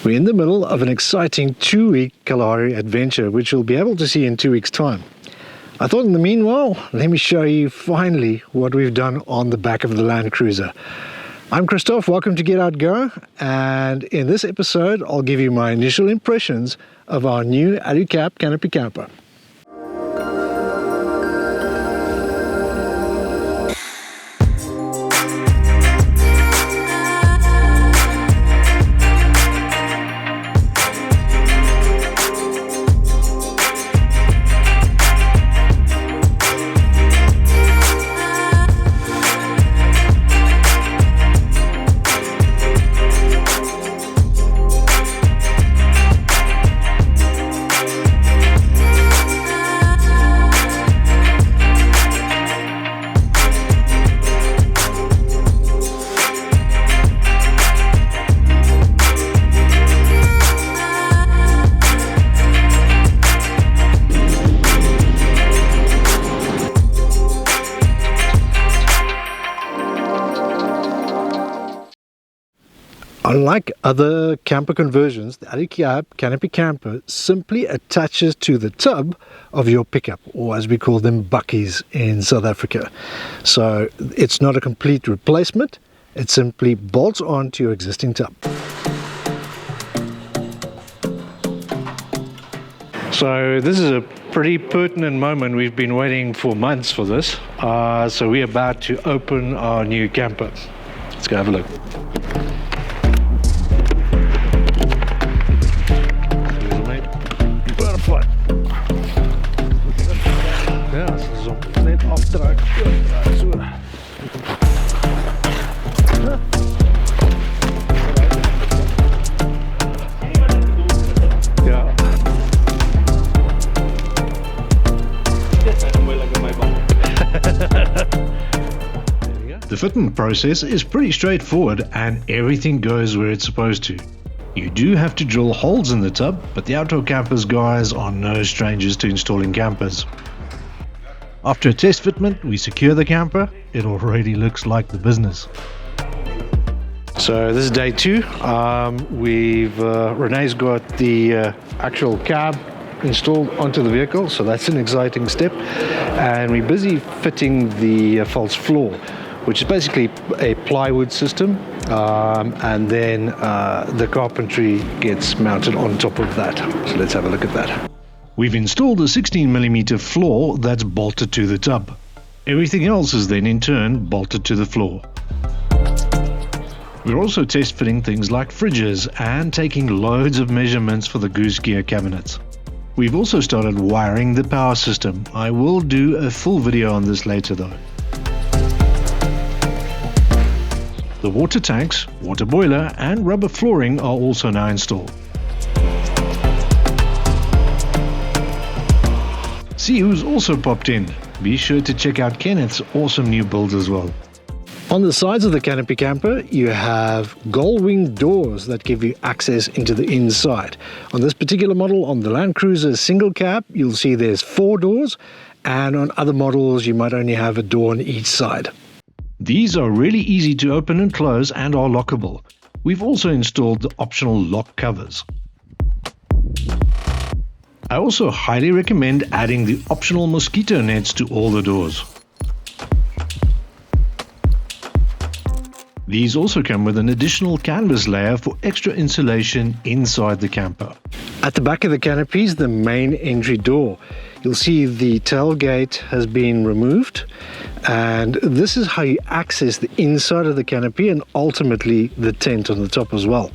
We're in the middle of an exciting 2-week Kalahari adventure, which you'll be able to see in 2 weeks' time. I thought in the meanwhile, let me show you finally what we've done on the back of the landcruiser. I'm Christoph, welcome to Get Out Go, and in this episode I'll give you my initial impressions of our new alu-cab Canopy Camper. Unlike other camper conversions, the alu-cab Canopy Camper simply attaches to the tub of your pickup, or as we call them, buckies in South Africa. So it's not a complete replacement, it simply bolts onto your existing tub. So this is a pretty pertinent moment. We've been waiting for months for this. So we're about to open our new camper. Let's go have a look. Ja, zo net afdraaien. Zo. Ja. The fitment process is pretty straightforward and everything goes where it's supposed to. You do have to drill holes in the tub, but the Outdoor Campers guys are no strangers to installing campers. After a test fitment, we secure the camper. It already looks like the business. So this is day 2. Renee's got the actual cab installed onto the vehicle, so that's an exciting step. And we're busy fitting the false floor, which is basically a plywood system, and then the carpentry gets mounted on top of that. So let's have a look at that. We've installed a 16mm floor that's bolted to the tub. Everything else is then in turn bolted to the floor. We're also test fitting things like fridges and taking loads of measurements for the goose gear cabinets. We've also started wiring the power system. I will do a full video on this later though. The water tanks, water boiler and rubber flooring are also now installed. See who's also popped in. Be sure to check out Kenneth's awesome new build as well. On the sides of the Canopy Camper, you have gull-wing doors that give you access into the inside. On this particular model, on the landcruiser single cab, you'll see there's 4 doors, and on other models you might only have a door on each side. These are really easy to open and close and are lockable. We've also installed the optional lock covers. I also highly recommend adding the optional mosquito nets to all the doors. These also come with an additional canvas layer for extra insulation inside the camper. At the back of the canopy is the main entry door. You'll see the tailgate has been removed, and this is how you access the inside of the canopy and ultimately the tent on the top as well.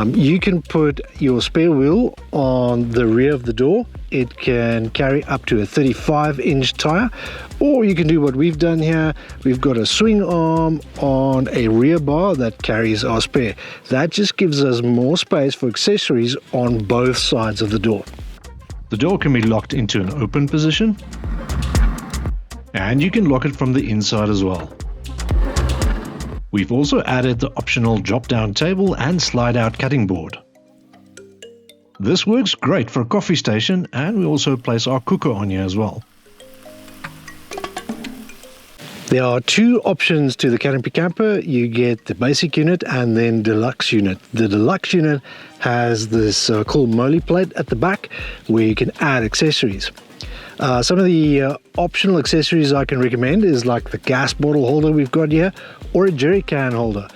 You can put your spare wheel on the rear of the door. It can carry up to a 35-inch tire, or you can do what we've done here. We've got a swing arm on a rear bar that carries our spare. That just gives us more space for accessories on both sides of the door. The door can be locked into an open position, and you can lock it from the inside as well. We've also added the optional drop-down table and slide-out cutting board. This works great for a coffee station, and we also place our cooker on here as well. There are two options to the Canopy Camper. You get the basic unit and then deluxe unit. The deluxe unit has this cool moly plate at the back where you can add accessories. Some of the optional accessories I can recommend is like the gas bottle holder we've got here, or a jerry can holder.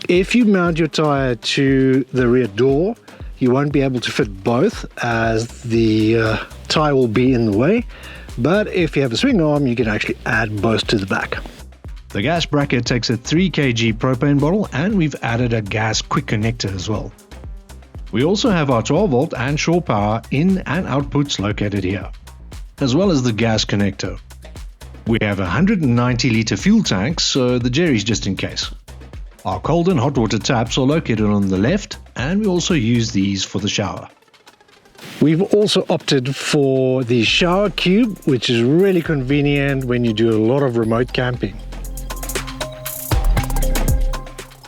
If you mount your tire to the rear door, you won't be able to fit both as the tire will be in the way. But if you have a swing arm, you can actually add both to the back. The gas bracket takes a 3 kg propane bottle, and we've added a gas quick connector as well. We also have our 12 volt and shore power in and outputs located here, as well as the gas connector. We have a 190 litre fuel tank, so the jerry's just in case. Our cold and hot water taps are located on the left, and we also use these for the shower. We've also opted for the shower cube, which is really convenient when you do a lot of remote camping.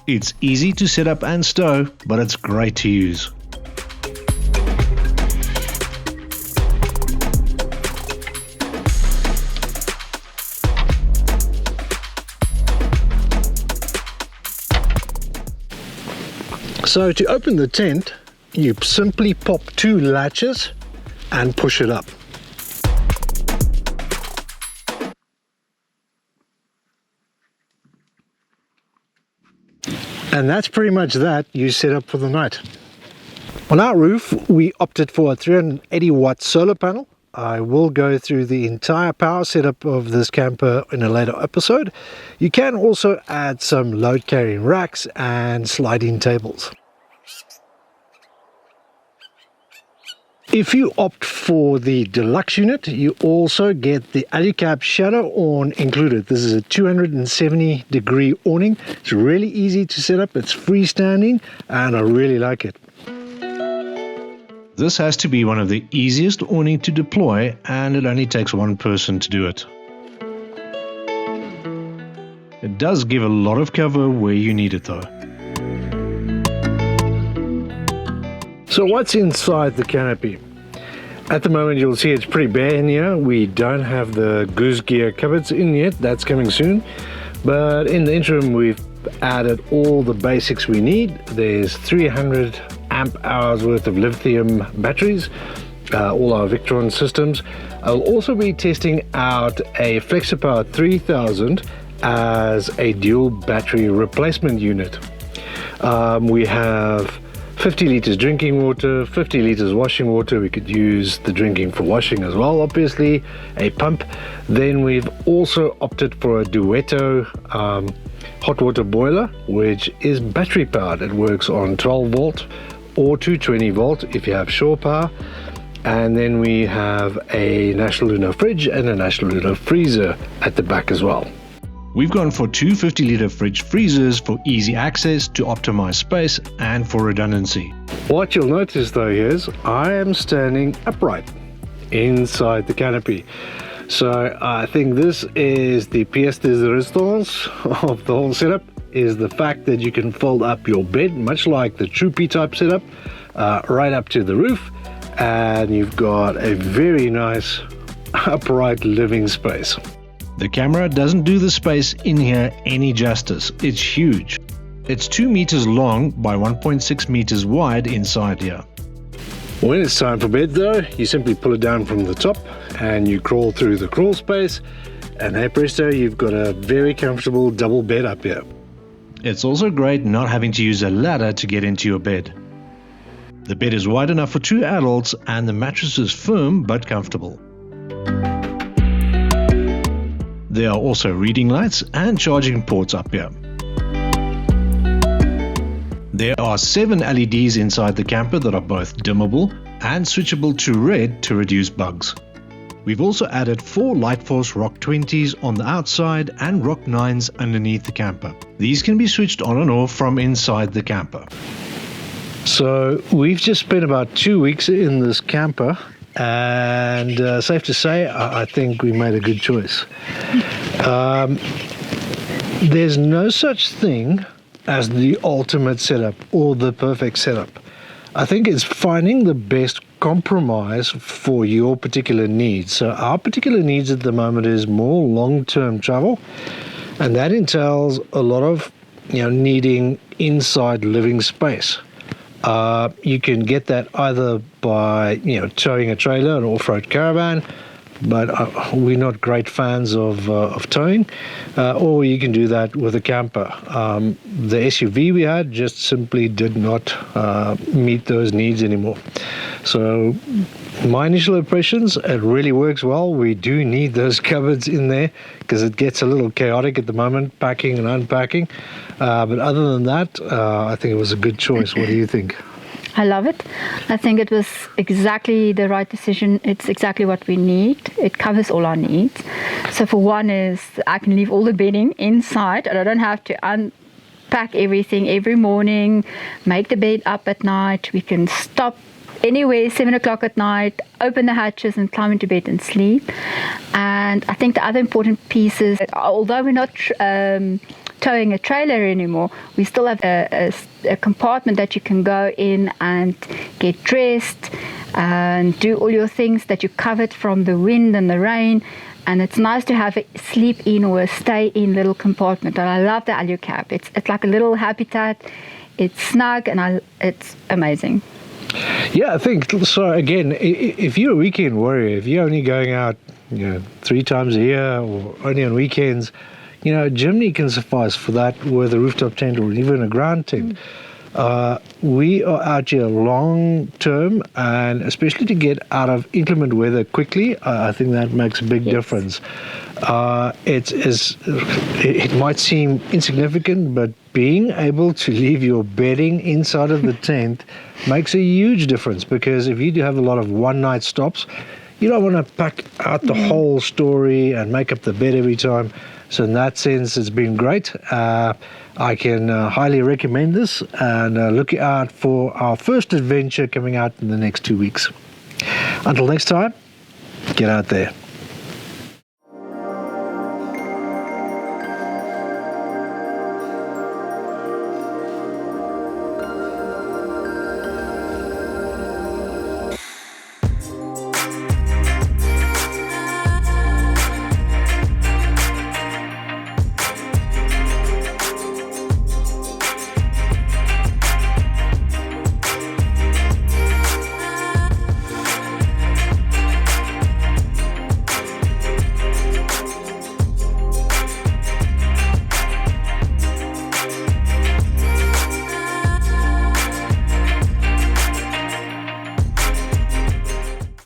It's easy to set up and stow, but it's great to use. So to open the tent, you simply pop two latches and push it up. And that's pretty much that. You set up for the night. On our roof, we opted for a 380 watt solar panel. I will go through the entire power setup of this camper in a later episode. You can also add some load carrying racks and sliding tables. If you opt for the deluxe unit, you also get the alucab shadow awning included. This is a 270 degree awning. It's really easy to set up, it's freestanding, and I really like it. This has to be one of the easiest awning to deploy, and it only takes one person to do it. It does give a lot of cover where you need it though. So what's inside the canopy? At the moment you'll see it's pretty bare in here. We don't have the goose gear cupboards in yet, that's coming soon. But in the interim we've added all the basics we need. There's 300 amp hours worth of lithium batteries, all our Victron systems. I'll also be testing out a FlexiPower 3000 as a dual battery replacement unit. We have 50 liters drinking water, 50 liters washing water. We could use the drinking for washing as well, obviously, a pump. Then we've also opted for a Duetto hot water boiler, which is battery powered. It works on 12 volt or 220 volt if you have shore power. And then we have a National Lunar fridge and a National Lunar freezer at the back as well. We've gone for two 50-litre fridge freezers for easy access to optimize space and for redundancy. What you'll notice though is I am standing upright inside the canopy. So I think this is the pièce de résistance of the whole setup, is the fact that you can fold up your bed, much like the Troopy type setup, right up to the roof, and you've got a very nice upright living space. The camera doesn't do the space in here any justice. It's huge. It's 2 meters long by 1.6 meters wide inside here. When it's time for bed though, you simply pull it down from the top and you crawl through the crawl space, and hey presto, you've got a very comfortable double bed up here. It's also great not having to use a ladder to get into your bed. The bed is wide enough for 2 adults and the mattress is firm but comfortable. There are also reading lights and charging ports up here. There are 7 LEDs inside the camper that are both dimmable and switchable to red to reduce bugs. We've also added 4 Lightforce Rock 20s on the outside and Rock 9s underneath the camper. These can be switched on and off from inside the camper. So we've just spent about 2 weeks in this camper, and safe to say I think we made a good choice. There's no such thing as the ultimate setup or the perfect setup. I think it's finding the best compromise for your particular needs. So our particular needs at the moment is more long-term travel. and that entails a lot of needing inside living space. You can get that either by towing a trailer, an off-road caravan, but we're not great fans of towing, or you can do that with a camper. The SUV we had just simply did not meet those needs anymore. So my initial impressions, it really works well. We do need those cupboards in there because it gets a little chaotic at the moment, packing and unpacking. But other than that, I think it was a good choice. What do you think? I love it. I think it was exactly the right decision. It's exactly what we need. It covers all our needs. So for one is I can leave all the bedding inside and I don't have to unpack everything every morning, make the bed up at night. We can stop anywhere 7 o'clock at night, open the hatches and climb into bed and sleep. And I think the other important piece is, although we're not towing a trailer anymore, we still have a compartment that you can go in and get dressed and do all your things that you covered from the wind and the rain. And it's nice to have a sleep in or a stay in little compartment. And I love the alu-cab. It's like a little habitat. It's snug and it's amazing. Yeah, I think so. Again, if you're a weekend warrior, if you're only going out 3 times a year or only on weekends, Jimny can suffice for that with a rooftop tent or even a ground tent. We are out here long term, and especially to get out of inclement weather quickly, I think that makes a big difference. It might seem insignificant, but being able to leave your bedding inside of the tent makes a huge difference, because if you do have a lot of one-night stops, you don't want to pack out the whole story and make up the bed every time. So in that sense, it's been great. I can highly recommend this, and look out for our first adventure coming out in the next 2 weeks. Until next time, get out there.